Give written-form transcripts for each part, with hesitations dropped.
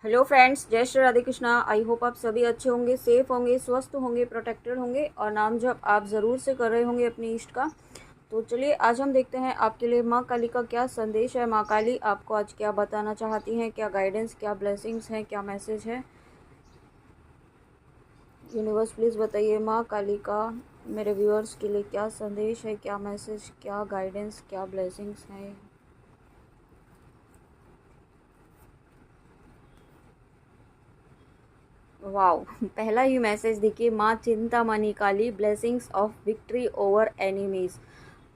Hello friends, जय Shri Radhe Krishna. I hope आप सभी अच्छे होंगे, सेफ होंगे, स्वस्थ होंगे, प्रोटेक्टेड होंगे और नाम जप आप ज़रूर से कर रहे होंगे अपनी इष्ट का। तो चलिए आज हम देखते हैं आपके लिए माँ काली का क्या संदेश है। माँ काली आपको आज क्या बताना चाहती हैं, क्या गाइडेंस, क्या ब्लेसिंग्स हैं, क्या मैसेज है। यूनिवर्स प्लीज़ बताइए माँ काली का मेरे व्यूअर्स के लिए क्या संदेश है, क्या मैसेज, क्या गाइडेंस, क्या ब्लेसिंग्स हैं। वाओ पहला ही मैसेज देखिए, माँ Chintamani Kali, blessings of victory over enemies.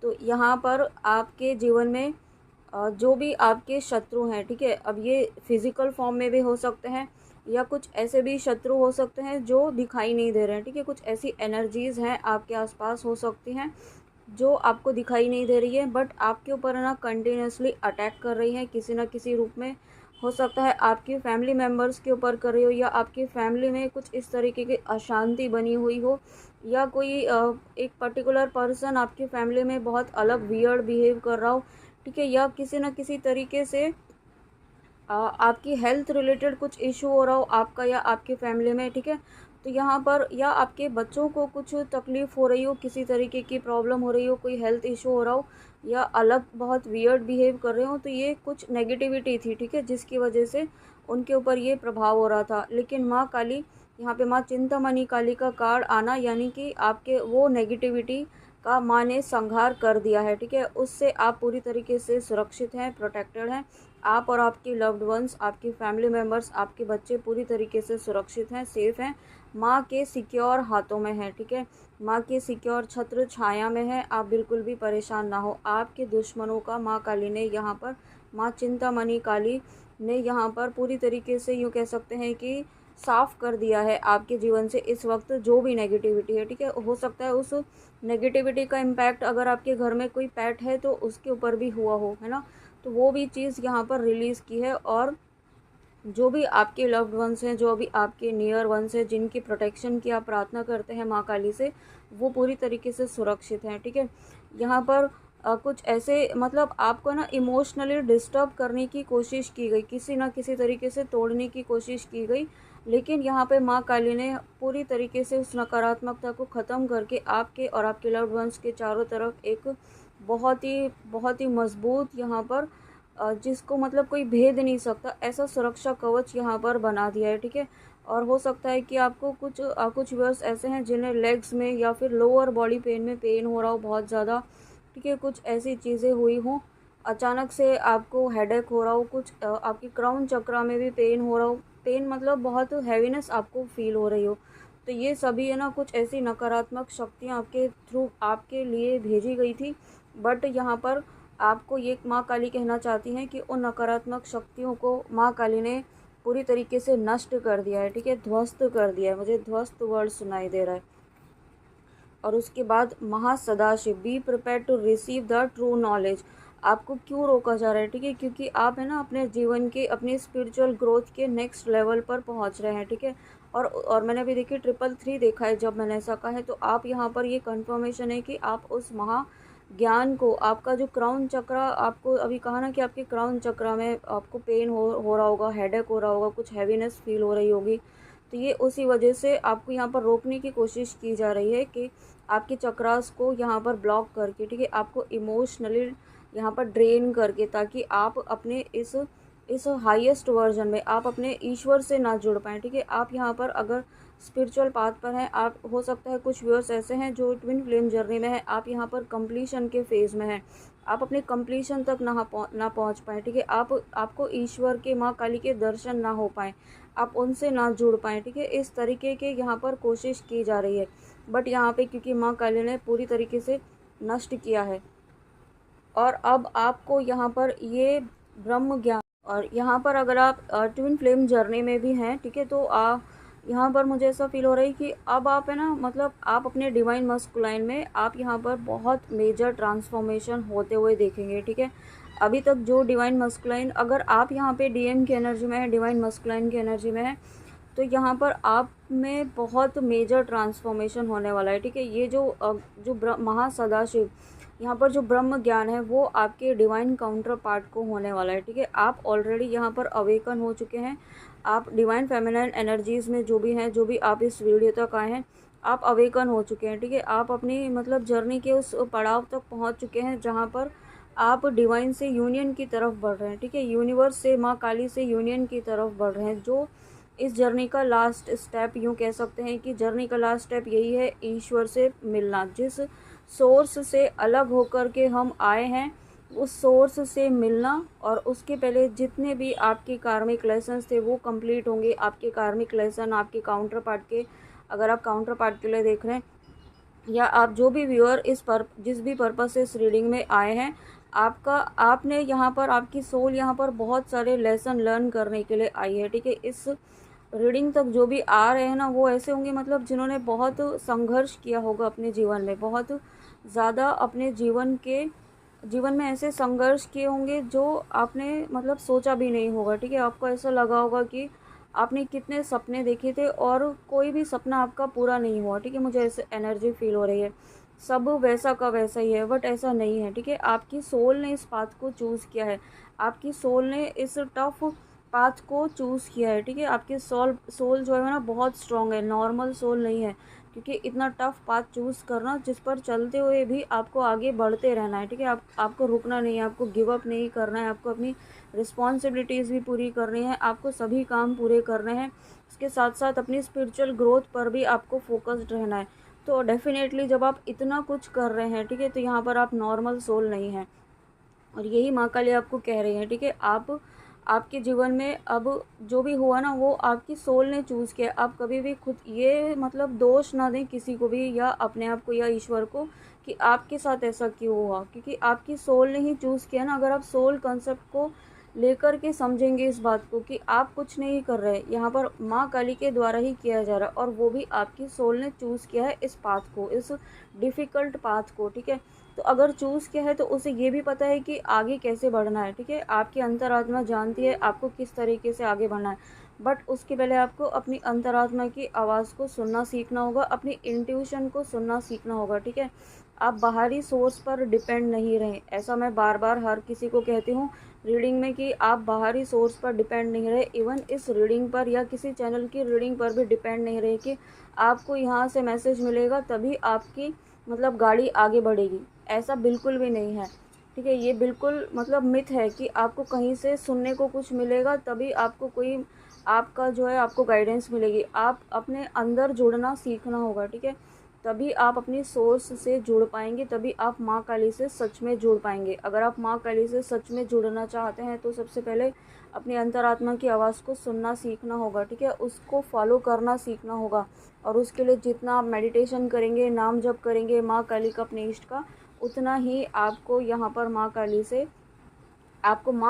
तो यहाँ पर आपके जीवन में जो भी आपके शत्रु हैं, ठीक है, अब ये फिजिकल फॉर्म में भी हो सकते हैं या कुछ ऐसे भी शत्रु हो सकते हैं जो दिखाई नहीं दे रहे हैं, ठीक है। कुछ ऐसी एनर्जीज हैं आपके आसपास हो सकती हैं जो आपको दिखाई नहीं दे रही है, बट आपके ऊपर ना कंटिन्यूसली अटैक कर रही है किसी ना किसी रूप में। हो सकता है आपकी फैमिली मेम्बर्स के ऊपर कर रही हो, या आपकी फैमिली में कुछ इस तरीके की अशांति बनी हुई हो, या कोई एक पर्टिकुलर पर्सन आपकी फैमिली में बहुत अलग वियर्ड बिहेव कर रहा हो, ठीक है, या किसी न किसी तरीके से आपकी हेल्थ रिलेटेड कुछ इशू हो रहा हो आपका या आपकी फैमिली में, ठीक है। तो यहाँ पर या आपके बच्चों को कुछ तकलीफ़ हो रही हो, किसी तरीके की प्रॉब्लम हो रही हो, कोई हेल्थ इशू हो रहा हो, या अलग बहुत वियर्ड बिहेव कर रहे हो, तो ये कुछ नेगेटिविटी थी, ठीक है, जिसकी वजह से उनके ऊपर ये प्रभाव हो रहा था। लेकिन माँ काली, यहाँ पे माँ चिंतामणि काली का कार्ड आना यानी कि आपके वो नेगेटिविटी का माँ ने संहार कर दिया है, ठीक है। उससे आप पूरी तरीके से सुरक्षित हैं, प्रोटेक्टेड हैं। आप और आपके लव्ड वंस, आपकी फैमिली मेम्बर्स, आपके बच्चे पूरी तरीके से सुरक्षित हैं, सेफ़ हैं, माँ के सिक्योर हाथों में हैं, ठीक है। माँ के सिक्योर छत्र छाया में है, आप बिल्कुल भी परेशान ना हो। आपके दुश्मनों का माँ काली ने यहाँ पर, माँ चिंतामणि काली ने यहाँ पर पूरी तरीके से यूँ कह सकते हैं कि साफ़ कर दिया है आपके जीवन से इस वक्त जो भी नेगेटिविटी है, ठीक है। हो सकता है उस नेगेटिविटी का इम्पैक्ट अगर आपके घर में कोई पेट है तो उसके ऊपर भी हुआ हो, है ना। तो वो भी चीज़ यहाँ पर रिलीज़ की है, और जो भी आपके लव्ड वंस हैं, जो भी आपके नियर वंस हैं, जिनकी प्रोटेक्शन की आप प्रार्थना करते हैं माँ काली से, वो पूरी तरीके से सुरक्षित हैं, ठीक है। यहाँ पर कुछ ऐसे मतलब आपको ना इमोशनली डिस्टर्ब करने की कोशिश की गई, किसी ना किसी तरीके से तोड़ने की कोशिश की गई, लेकिन यहाँ पे माँ काली ने पूरी तरीके से उस नकारात्मकता को ख़त्म करके आपके और आपके लव्ड वंस के चारों तरफ एक बहुत ही मजबूत यहाँ पर जिसको मतलब कोई भेद नहीं सकता ऐसा सुरक्षा कवच यहाँ पर बना दिया है, ठीक है। और हो सकता है कि आपको कुछ व्यूअर्स ऐसे हैं जिन्हें लेग्स में या फिर लोअर बॉडी पेन में पेन हो रहा हो बहुत ज़्यादा, ठीक है। कुछ ऐसी चीज़ें हुई हों, अचानक से आपको हेडेक हो रहा हो, कुछ आपकी क्राउन चक्रा में भी पेन हो रहा हो, पेन मतलब बहुत हैवीनेस आपको फील हो रही हो। तो ये सभी है ना कुछ ऐसी नकारात्मक शक्तियाँ आपके थ्रू आपके लिए भेजी गई थी, बट यहाँ पर आपको ये माँ काली कहना चाहती हैं कि उन नकारात्मक शक्तियों को माँ काली ने पूरी तरीके से नष्ट कर दिया है, ठीक है, ध्वस्त कर दिया है। मुझे ध्वस्त वर्ड सुनाई दे रहा है। और उसके बाद Mahasadashiv, be prepare to receive the true knowledge. आपको क्यों रोका जा रहा है, ठीक है, क्योंकि आप है ना अपने जीवन के अपने स्पिरिचुअल ग्रोथ के नेक्स्ट लेवल पर पहुंच रहे हैं, ठीक है। और मैंने अभी देखिए 333 देखा है जब मैंने ऐसा कहा है, तो आप यहाँ पर ये कंफर्मेशन है कि आप उस महा ज्ञान को, आपका जो क्राउन चक्र, आपको अभी कहा ना कि आपके क्राउन चक्र में आपको पेन हो रहा होगा, हेडेक हो रहा होगा, कुछ हैवीनेस फील हो रही होगी, तो ये उसी वजह से आपको यहाँ पर रोकने की कोशिश की जा रही है कि आपके चक्रास को यहाँ पर ब्लॉक करके, ठीक है, आपको इमोशनली यहाँ पर ड्रेन करके, ताकि आप अपने इस हाईएस्ट वर्जन में आप अपने ईश्वर से ना जुड़ पाएँ, ठीक है। आप यहाँ पर अगर स्पिरिचुअल पाथ पर हैं, आप हो सकता है कुछ व्यूअर्स ऐसे हैं जो ट्विन फ्लेम जर्नी में है, आप यहाँ पर कंप्लीशन के फेज़ में हैं, आप अपने कंप्लीशन तक ना पहुँच पाएँ, ठीक है। आपको ईश्वर के, माँ काली के दर्शन ना हो पाएँ, आप उनसे ना जुड़ पाएँ, ठीक है। इस तरीके के यहाँ पर कोशिश की जा रही है, बट यहाँ पे क्योंकि माँ काली ने पूरी तरीके से नष्ट किया है, और अब आपको यहाँ पर ये ब्रह्म ज्ञान, और यहाँ पर अगर आप ट्विन फ्लेम जर्नी में भी हैं, ठीक है, तो यहाँ पर मुझे ऐसा फील हो रहा है कि अब आप है ना मतलब आप अपने डिवाइन मस्कुलाइन में आप यहाँ पर बहुत मेजर ट्रांसफॉर्मेशन होते हुए देखेंगे, ठीक है। अभी तक जो डिवाइन मस्कुलाइन, अगर आप यहाँ पे डीएम की एनर्जी में है, डिवाइन मस्कुलाइन की एनर्जी में है, तो यहाँ पर आप में बहुत मेजर ट्रांसफॉर्मेशन होने वाला है, ठीक है। ये जो महासदाशिव, यहाँ पर जो ब्रह्म ज्ञान है वो आपके डिवाइन काउंटर पार्ट को होने वाला है, ठीक है। आप ऑलरेडी यहाँ पर अवेकन हो चुके हैं, आप डिवाइन फेमिनिन एनर्जीज़ में जो भी हैं, जो भी आप इस वीडियो तक आए हैं, आप अवेकन हो चुके हैं, ठीक है। आप अपनी मतलब जर्नी के उस पड़ाव तक पहुंच चुके हैं जहां पर आप डिवाइन से यूनियन की तरफ बढ़ रहे हैं, ठीक है। यूनिवर्स से, माँ काली से यूनियन की तरफ बढ़ रहे हैं। जो इस जर्नी का लास्ट स्टेप, यूँ कह सकते हैं कि जर्नी का लास्ट स्टेप यही है, ईश्वर से मिलना। जिस सोर्स से अलग होकर के हम आए हैं, उस सोर्स से मिलना, और उसके पहले जितने भी आपके कार्मिक लेसन्स थे वो कंप्लीट होंगे। आपके कार्मिक लेसन, आपके काउंटर पार्ट के, अगर आप काउंटर पार्ट के लिए देख रहे हैं, या आप जो भी व्यूअर जिस भी पर्पस से इस रीडिंग में आए हैं, आपने यहाँ पर, आपकी सोल यहाँ पर बहुत सारे लेसन लर्न करने के लिए आई है, ठीक है। इस रीडिंग तक जो भी आ रहे हैं ना, वो ऐसे होंगे मतलब जिन्होंने बहुत संघर्ष किया होगा अपने जीवन में, बहुत ज़्यादा अपने जीवन में ऐसे संघर्ष किए होंगे जो आपने मतलब सोचा भी नहीं होगा, ठीक है। आपको ऐसा लगा होगा कि आपने कितने सपने देखे थे और कोई भी सपना आपका पूरा नहीं हुआ, ठीक है। मुझे ऐसे एनर्जी फील हो रही है, सब वैसा का वैसा ही है, बट ऐसा नहीं है, ठीक है। आपकी सोल ने इस पाथ को चूज़ किया है, आपकी सोल ने इस टफ पाथ को चूज़ किया है, ठीक है। आपकी सोल जो है ना बहुत स्ट्रांग है, नॉर्मल सोल नहीं है, क्योंकि इतना टफ पाथ चूज़ करना जिस पर चलते हुए भी आपको आगे बढ़ते रहना है, ठीक है। आपको रुकना नहीं है, आपको गिव अप नहीं करना है, आपको अपनी रिस्पॉन्सिबिलिटीज़ भी पूरी करनी है, आपको सभी काम पूरे करने हैं। इसके साथ साथ अपनी स्पिरिचुअल ग्रोथ पर भी आपको फोकस्ड रहना है। तो डेफिनेटली जब आप इतना कुछ कर रहे हैं, ठीक है, तो यहाँ पर आप नॉर्मल सोल नहीं हैं, और यही माँ काली आपको कह रही है, ठीक है। आपके जीवन में अब जो भी हुआ ना, वो आपकी सोल ने चूज़ किया। आप कभी भी खुद ये मतलब दोष ना दें किसी को भी, या अपने आप को, या ईश्वर को, कि आपके साथ ऐसा क्यों हुआ, क्योंकि आपकी सोल ने ही चूज़ किया ना। अगर आप सोल कंसेप्ट को लेकर के समझेंगे इस बात को कि आप कुछ नहीं कर रहे, यहाँ पर माँ काली के द्वारा ही किया जा रहा है, और वो भी आपकी सोल ने चूज़ किया है इस पाथ को, इस डिफ़िकल्ट पाथ को, ठीक है। तो अगर चूज़ किया है तो उसे ये भी पता है कि आगे कैसे बढ़ना है, ठीक है। आपकी अंतरात्मा जानती है आपको किस तरीके से आगे बढ़ना है, बट उसके पहले आपको अपनी अंतरात्मा की आवाज़ को सुनना सीखना होगा, अपनी इंट्यूशन को सुनना सीखना होगा, ठीक है। आप बाहरी सोर्स पर डिपेंड नहीं रहें, ऐसा मैं बार बार हर किसी को कहती हूँ रीडिंग में, कि आप बाहरी सोर्स पर डिपेंड नहीं रहे। इवन इस रीडिंग पर या किसी चैनल की रीडिंग पर भी डिपेंड नहीं रहे कि आपको यहाँ से मैसेज मिलेगा तभी आपकी मतलब गाड़ी आगे बढ़ेगी, ऐसा बिल्कुल भी नहीं है, ठीक है। ये बिल्कुल मतलब मिथ है कि आपको कहीं से सुनने को कुछ मिलेगा तभी आपको कोई आपका जो है आपको गाइडेंस मिलेगी। आप अपने अंदर जुड़ना सीखना होगा, ठीक है, तभी आप अपनी सोर्स से जुड़ पाएंगे, तभी आप माँ काली से सच में जुड़ पाएंगे। अगर आप माँ काली से सच में जुड़ना चाहते हैं तो सबसे पहले अपनी अंतरात्मा की आवाज़ को सुनना सीखना होगा, ठीक है, उसको फॉलो करना सीखना होगा। और उसके लिए जितना आप मेडिटेशन करेंगे, नाम जप करेंगे माँ काली का, अपने इष्ट का, उतना ही आपको यहाँ पर माँ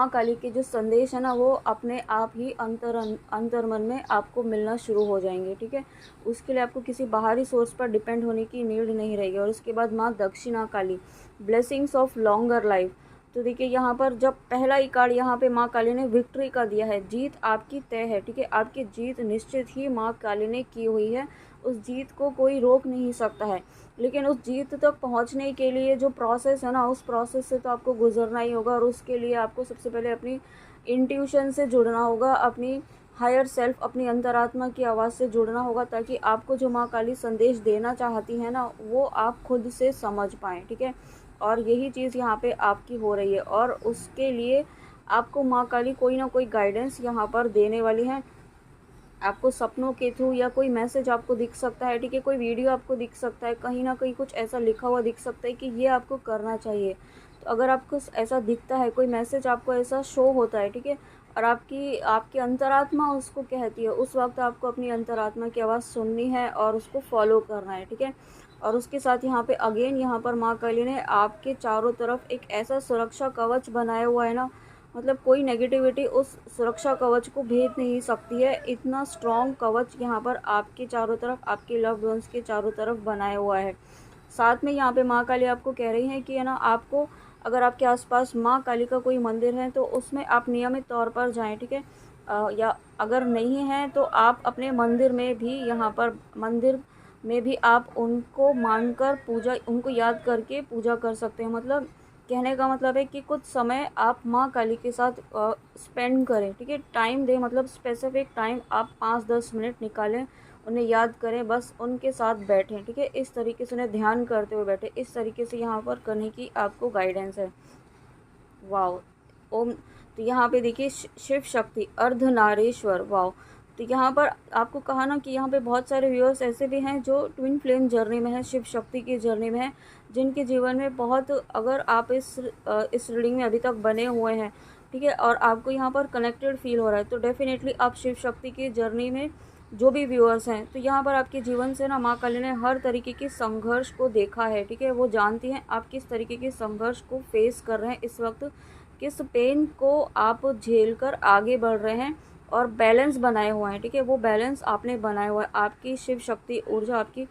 काली के जो संदेश है ना, वो अपने आप ही अंतर्मन में आपको मिलना शुरू हो जाएंगे, ठीक है। उसके लिए आपको किसी बाहरी सोर्स पर डिपेंड होने की नीड नहीं रहेगी। और उसके बाद माँ दक्षिणा काली, ब्लेसिंग्स ऑफ लॉन्गर लाइफ। तो देखिए यहाँ पर जब पहला ही कार्ड यहाँ पे माँ काली ने विक्ट्री का दिया है, जीत आपकी तय है, ठीक है। आपकी जीत निश्चित ही माँ काली ने की हुई है, उस जीत को कोई रोक नहीं सकता है। लेकिन उस जीत तक पहुंचने के लिए जो प्रोसेस है ना, उस प्रोसेस से तो आपको गुजरना ही होगा, और उसके लिए आपको सबसे पहले अपनी इंट्यूशन से जुड़ना होगा, अपनी हायर सेल्फ, अपनी अंतरात्मा की आवाज़ से जुड़ना होगा, ताकि आपको जो माँ काली संदेश देना चाहती है ना, वो आप खुद से समझ पाएँ, ठीक है। और यही चीज़ यहाँ पे आपकी हो रही है, और उसके लिए आपको माँ काली कोई ना कोई गाइडेंस यहाँ पर देने वाली है। आपको सपनों के थ्रू या कोई मैसेज आपको दिख सकता है, ठीक है, कोई वीडियो आपको दिख सकता है, कहीं ना कहीं कुछ ऐसा लिखा हुआ दिख सकता है कि ये आपको करना चाहिए। तो अगर आपको ऐसा दिखता है, कोई मैसेज आपको ऐसा शो होता है, ठीक है, और आपकी अंतरात्मा उसको कहती है, उस वक्त आपको अपनी अंतरात्मा की आवाज़ सुननी है और उसको फॉलो करना है, ठीक है। और उसके साथ यहाँ पे अगेन यहाँ पर माँ काली ने आपके चारों तरफ एक ऐसा सुरक्षा कवच बनाया हुआ है ना, मतलब कोई नेगेटिविटी उस सुरक्षा कवच को भेद नहीं सकती है। इतना स्ट्रॉन्ग कवच यहाँ पर आपके चारों तरफ, आपके लव्ड वंस के चारों तरफ बनाया हुआ है। साथ में यहाँ पे माँ काली आपको कह रही हैं कि है ना, आपको अगर आपके आसपास माँ काली का कोई मंदिर है तो उसमें आप नियमित तौर पर जाएं, ठीक है। या अगर नहीं है तो आप अपने मंदिर में भी, यहाँ पर मंदिर में भी आप उनको मानकर पूजा, उनको याद करके पूजा कर सकते हैं। मतलब कहने का मतलब है कि कुछ समय आप माँ काली के साथ स्पेंड करें, ठीक है, टाइम दें, मतलब स्पेसिफिक टाइम आप 5-10 मिनट निकालें, उन्हें याद करें, बस उनके साथ बैठें, ठीक है, इस तरीके से उन्हें ध्यान करते हुए बैठें, इस तरीके से यहाँ पर करने की आपको गाइडेंस है। वाओ। ओम। तो यहाँ पे देखिए शिव शक्ति अर्धनारीश्वर। वाओ। तो यहाँ पर आपको कहा ना कि यहाँ पे बहुत सारे व्यूअर्स ऐसे भी हैं जो ट्विन फ्लेम जर्नी में है, शिव शक्ति की जर्नी में है, जिनके जीवन में बहुत, अगर आप इस रीडिंग में अभी तक बने हुए हैं, ठीक है, और आपको यहाँ पर कनेक्टेड फील हो रहा है, तो डेफिनेटली आप शिव शक्ति की जर्नी में जो भी व्यूअर्स हैं, तो यहाँ पर आपके जीवन से ना माँ काली ने हर तरीके के संघर्ष को देखा है, ठीक है, वो जानती हैं आप किस तरीके के संघर्ष को फेस कर रहे हैं इस वक्त, किस पेन को आप झेल कर आगे बढ़ रहे हैं और बैलेंस बनाए हुए हैं, ठीक है, वो बैलेंस आपने बनाया हुआ है, आपकी शिव शक्ति ऊर्जा, आपकी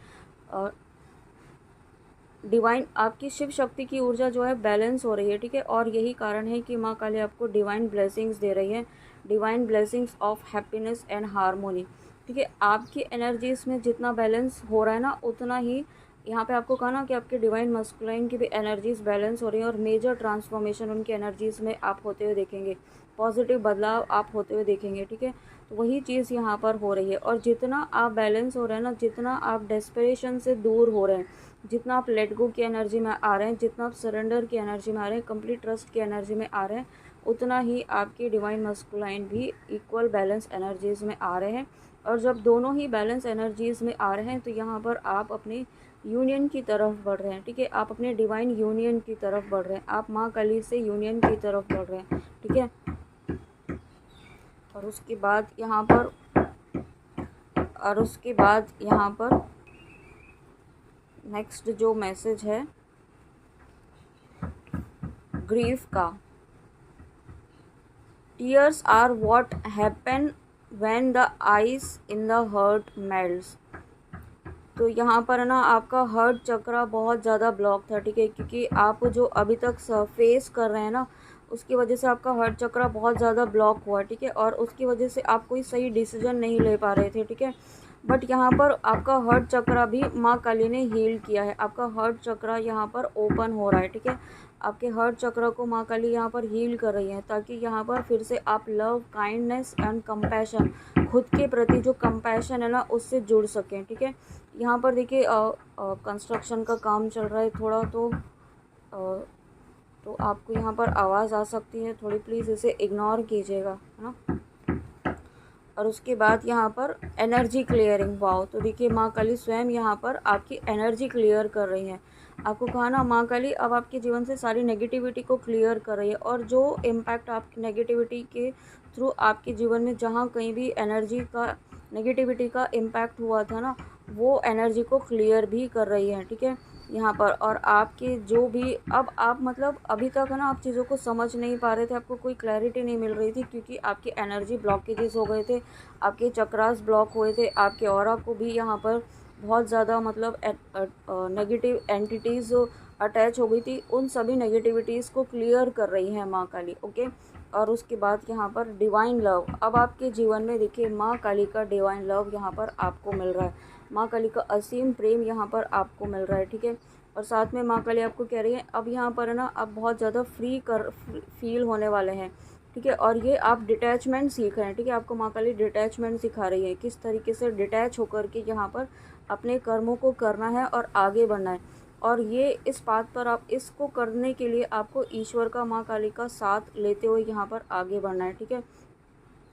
डिवाइन, आपकी शिव शक्ति की ऊर्जा जो है बैलेंस हो रही है, ठीक है, और यही कारण है कि माँ काली आपको डिवाइन ब्लेसिंग्स दे रही है, divine blessings of happiness and harmony, ठीक है, आपकी एनर्जीज में जितना बैलेंस हो रहा है ना, उतना ही यहाँ पे आपको कहा ना कि आपके डिवाइन मस्कुलाइन की भी एनर्जीज बैलेंस हो रही है और मेजर ट्रांसफॉर्मेशन उनकी एनर्जीज में आप होते हुए देखेंगे, पॉजिटिव बदलाव आप होते हुए देखेंगे, ठीक है, तो वही चीज़ यहाँ पर हो रही है। और जितना आप बैलेंस हो रहे हैं ना, जितना आप डेस्परेशन से दूर हो रहे हैं, जितना आप लेट गो की एनर्जी में आ रहे हैं, जितना आप सरेंडर की एनर्जी में आ रहे हैं, कंप्लीट ट्रस्ट की एनर्जी में आ रहे हैं, उतना ही आपकी डिवाइन मस्कुलाइन भी इक्वल बैलेंस एनर्जीज़ में आ रहे हैं। और जब दोनों ही बैलेंस एनर्जीज़ में आ रहे हैं, तो यहाँ पर आप अपने यूनियन की तरफ बढ़ रहे हैं, ठीक है, आप अपने डिवाइन यूनियन की तरफ बढ़ रहे हैं, आप माँ काली से यूनियन की तरफ बढ़ रहे हैं, ठीक है। और उसके बाद यहाँ पर नेक्स्ट जो मैसेज है ग्रीफ का, tears are what happen when the ice in the heart melts. तो यहाँ पर ना आपका हार्ट चक्रा बहुत ज़्यादा ब्लॉक था, ठीक है, क्योंकि आप जो अभी तक फेस कर रहे हैं ना, उसकी वजह से आपका हार्ट चक्रा बहुत ज़्यादा ब्लॉक हुआ, ठीक है, और उसकी वजह से आप कोई सही डिसीजन नहीं ले पा रहे थे, ठीक है, बट यहाँ पर आपका हार्ट चक्रा भी माँ काली ने हील किया है, आपका हार्ट चक्रा यहाँ पर ओपन हो रहा है, ठीक है, आपके हार्ट चक्र को माँ काली यहाँ पर हील कर रही है, ताकि यहाँ पर फिर से आप लव, काइंडनेस एंड कंपैशन, खुद के प्रति जो कंपैशन है ना, उससे जुड़ सकें, ठीक है। यहाँ पर देखिए कंस्ट्रक्शन का काम चल रहा है थोड़ा, तो आपको यहाँ पर आवाज़ आ सकती है थोड़ी, प्लीज़ इसे इग्नोर कीजिएगा, है ना। और उसके बाद यहाँ पर एनर्जी क्लियरिंग। वाओ। तो देखिए माँ काली स्वयं यहाँ पर आपकी एनर्जी क्लियर कर रही है। आपको कहा ना माँ काली अब आपके जीवन से सारी नेगेटिविटी को क्लियर कर रही है, और जो इम्पैक्ट आपकी नेगेटिविटी के थ्रू आपके जीवन में जहाँ कहीं भी नेगेटिविटी का इम्पैक्ट हुआ था ना, वो एनर्जी को क्लियर भी कर रही है, ठीक है, यहाँ पर। और आपके जो भी अब आप मतलब अभी तक है ना, आप चीज़ों को समझ नहीं पा रहे थे, आपको कोई क्लैरिटी नहीं मिल रही थी, क्योंकि आपकी एनर्जी ब्लॉकेजेस हो गए थे, आपके चक्रास ब्लॉक हुए थे, आपके ऑरा को भी यहाँ पर बहुत ज़्यादा मतलब नेगेटिव एंटिटीज़ अटैच हो गई थी। उन सभी नेगेटिविटीज़ को क्लियर कर रही है माँ काली, ओके। और उसके बाद यहाँ पर डिवाइन लव, अब आपके जीवन में देखिए माँ काली का डिवाइन लव यहाँ पर आपको मिल रहा है, माँ काली का असीम प्रेम यहाँ पर आपको मिल रहा है, ठीक है। और साथ में माँ काली आपको कह रही है अब यहाँ पर है ना, आप बहुत ज़्यादा फील होने वाले हैं, ठीक है, और ये आप डिटैचमेंट सीख रहे हैं, ठीक है, आपको माँ काली डिटैचमेंट सिखा रही है, किस तरीके से डिटैच होकर के यहाँ पर अपने कर्मों को करना है और आगे बढ़ना है। और ये इस बात पर आप इसको करने के लिए आपको ईश्वर का, माँ काली का साथ लेते हुए यहाँ पर आगे बढ़ना है, ठीक है।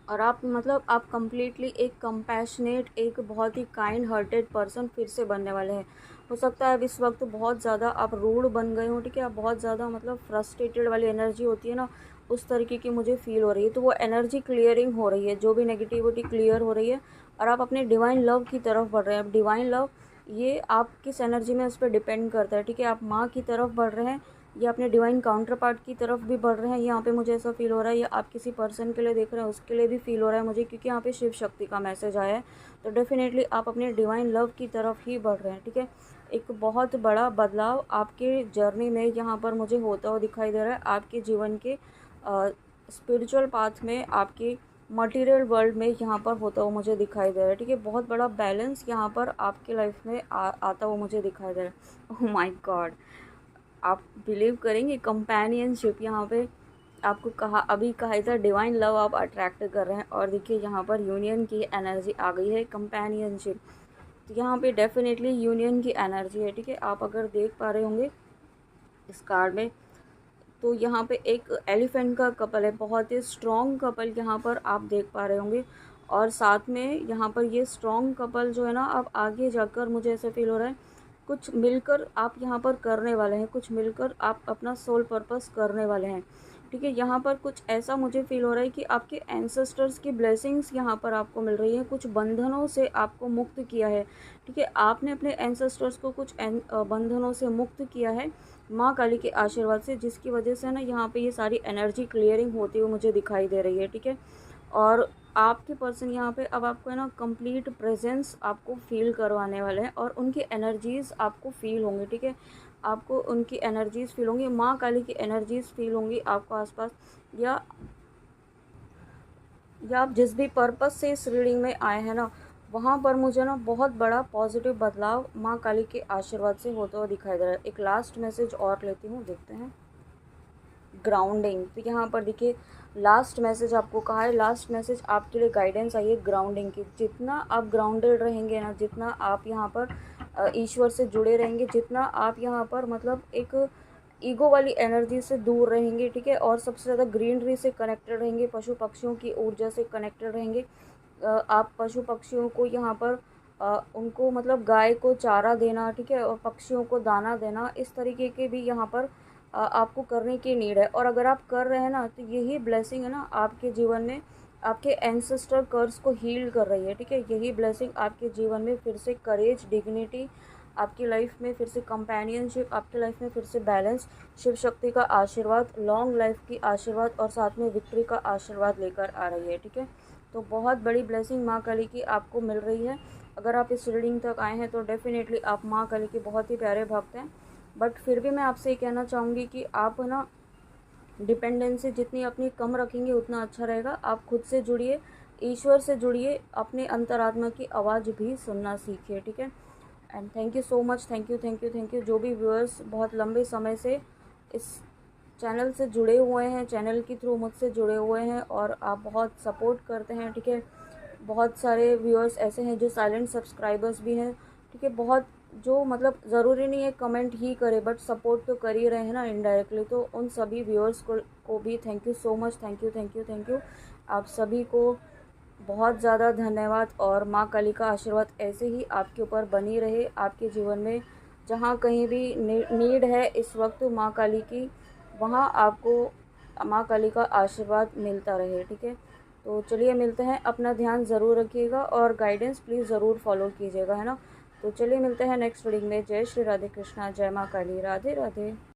और आप मतलब आप कम्प्लीटली एक कंपैशनेट, एक बहुत ही काइंड हार्टेड पर्सन फिर से बनने वाले हैं। हो सकता है अब इस वक्त बहुत ज़्यादा आप रूड बन गए हो, ठीक है, आप बहुत ज़्यादा मतलब फ्रस्ट्रेटेड वाली एनर्जी होती है ना, उस तरीके की मुझे फील हो रही है। तो वो एनर्जी क्लियरिंग हो रही है, जो भी नेगेटिविटी क्लियर हो रही है, और आप अपने डिवाइन लव की तरफ बढ़ रहे हैं। अब डिवाइन लव ये आप किस एनर्जी में उस पर डिपेंड करता है, ठीक है, आप माँ की तरफ बढ़ रहे हैं या अपने डिवाइन काउंटर पार्ट की तरफ भी बढ़ रहे हैं, यहाँ पे मुझे ऐसा फील हो रहा है, या आप किसी पर्सन के लिए देख रहे हैं उसके लिए भी फील हो रहा है मुझे, क्योंकि यहाँ पे शिव शक्ति का मैसेज आया है। तो डेफिनेटली आप अपने डिवाइन लव की तरफ ही बढ़ रहे हैं, ठीक है। एक बहुत बड़ा बदलाव आपके जर्नी में यहाँ पर मुझे होता हुआ दिखाई दे रहा है, आपके जीवन के स्पिरिचुअल पाथ में, आपके मटेरियल वर्ल्ड में यहाँ पर होता हुआ मुझे दिखाई दे रहा है, ठीक है। बहुत बड़ा बैलेंस यहाँ पर आपके लाइफ में आता हुआ मुझे दिखाई दे रहा है। ओह माय गॉड, आप बिलीव करेंगे कंपेनियनशिप, यहाँ पे आपको अभी कहा था डिवाइन लव आप अट्रैक्ट कर रहे हैं, और देखिए यहाँ पर यूनियन की एनर्जी आ गई है, कंपेनियनशिप। तो यहाँ पे डेफिनेटली यूनियन की एनर्जी है, ठीक है। आप अगर देख पा रहे होंगे इस कार्ड में, तो यहाँ पे एक एलिफेंट का कपल है, बहुत ही स्ट्रॉन्ग कपल यहाँ पर आप देख पा रहे होंगे। और साथ में यहाँ पर ये स्ट्रॉन्ग कपल जो है ना, अब आगे जाकर मुझे ऐसा फील हो रहा है कुछ मिलकर आप यहाँ पर करने वाले हैं, कुछ मिलकर आप अपना सोल पर्पस करने वाले हैं, ठीक है। यहाँ पर कुछ ऐसा मुझे फील हो रहा है कि आपके एंसेस्टर्स की ब्लेसिंग्स यहाँ पर आपको मिल रही है, कुछ बंधनों से आपको मुक्त किया है, ठीक है। आपने अपने एंसेस्टर्स को कुछ बंधनों से मुक्त किया है माँ काली के आशीर्वाद से, जिसकी वजह से ना यहाँ पे ये सारी एनर्जी क्लियरिंग होती हुई मुझे दिखाई दे रही है, ठीक है। और आपके पर्सन यहाँ पे अब आपको है ना कंप्लीट प्रेजेंस आपको फील करवाने वाले हैं, और उनकी एनर्जीज़ आपको फील होंगी, ठीक है। आपको उनकी एनर्जीज़ फील होंगी, माँ काली की एनर्जीज़ फील होंगी आपको आसपास, या आप जिस भी पर्पस से इस रीडिंग में आए हैं ना, वहाँ पर मुझे ना बहुत बड़ा पॉजिटिव बदलाव माँ काली के आशीर्वाद से होता हुआ दिखाई दे रहा है। एक लास्ट मैसेज और लेती हूँ, देखते हैं। ग्राउंडिंग, तो यहाँ पर देखिए लास्ट मैसेज आपको कहा है, लास्ट मैसेज आपके लिए गाइडेंस आई है ग्राउंडिंग की। जितना आप ग्राउंडेड रहेंगे ना, जितना आप यहाँ पर ईश्वर से जुड़े रहेंगे, जितना आप यहाँ पर मतलब एक ईगो वाली एनर्जी से दूर रहेंगे, ठीक है। और सबसे ज़्यादा ग्रीनरी से कनेक्टेड रहेंगे, पशु पक्षियों की ऊर्जा से कनेक्टेड रहेंगे। आप पशु पक्षियों को यहाँ पर उनको मतलब गाय को चारा देना, ठीक है, और पक्षियों को दाना देना, इस तरीके के भी यहाँ पर आपको करने की नीड है। और अगर आप कर रहे हैं ना, तो यही ब्लेसिंग है ना आपके जीवन में आपके एंसेस्टर कर्स को हील कर रही है, ठीक है। यही ब्लेसिंग आपके जीवन में फिर से करेज, डिग्निटी, आपकी लाइफ में फिर से कंपेनियनशिप, आपकी लाइफ में फिर से बैलेंस, शिव शक्ति का आशीर्वाद, लॉन्ग लाइफ की आशीर्वाद, और साथ में विक्ट्री का आशीर्वाद लेकर आ रही है, ठीक है। तो बहुत बड़ी ब्लेसिंग माँ काली की आपको मिल रही है। अगर आप इस रीडिंग तक आए हैं तो डेफिनेटली आप माँ काली के बहुत ही प्यारे भक्त हैं। बट फिर भी मैं आपसे ये कहना चाहूँगी कि आप ना डिपेंडेंसी जितनी अपनी कम रखेंगे उतना अच्छा रहेगा। आप खुद से जुड़िए, ईश्वर से जुड़िए, अपने अंतरात्मा की आवाज़ भी सुनना सीखिए, ठीक है। And thank you so much, thank you thank you thank you. जो भी व्यूअर्स बहुत लंबे समय से इस चैनल से जुड़े हुए हैं, चैनल के थ्रू मुझसे जुड़े हुए हैं, और आप बहुत सपोर्ट करते हैं, ठीक है। बहुत सारे व्यूअर्स ऐसे हैं जो साइलेंट सब्सक्राइबर्स भी हैं, ठीक है। बहुत जो मतलब ज़रूरी नहीं है कमेंट ही करे, बट सपोर्ट तो कर ही रहे हैं ना इनडायरेक्टली। तो उन सभी व्यूअर्स को भी thank you so much, thank you thank you thank you. आप सभी को बहुत ज़्यादा धन्यवाद, और माँ काली का आशीर्वाद ऐसे ही आपके ऊपर बनी रहे, आपके जीवन में जहाँ कहीं भी नीड है इस वक्त माँ काली की, वहाँ आपको माँ काली का आशीर्वाद मिलता रहे, ठीक है। तो चलिए मिलते हैं, अपना ध्यान ज़रूर रखिएगा और गाइडेंस प्लीज़ ज़रूर फॉलो कीजिएगा, है ना। तो चलिए मिलते हैं नेक्स्ट रीडिंग में। जय श्री राधे कृष्णा, जय माँ काली, राधे राधे।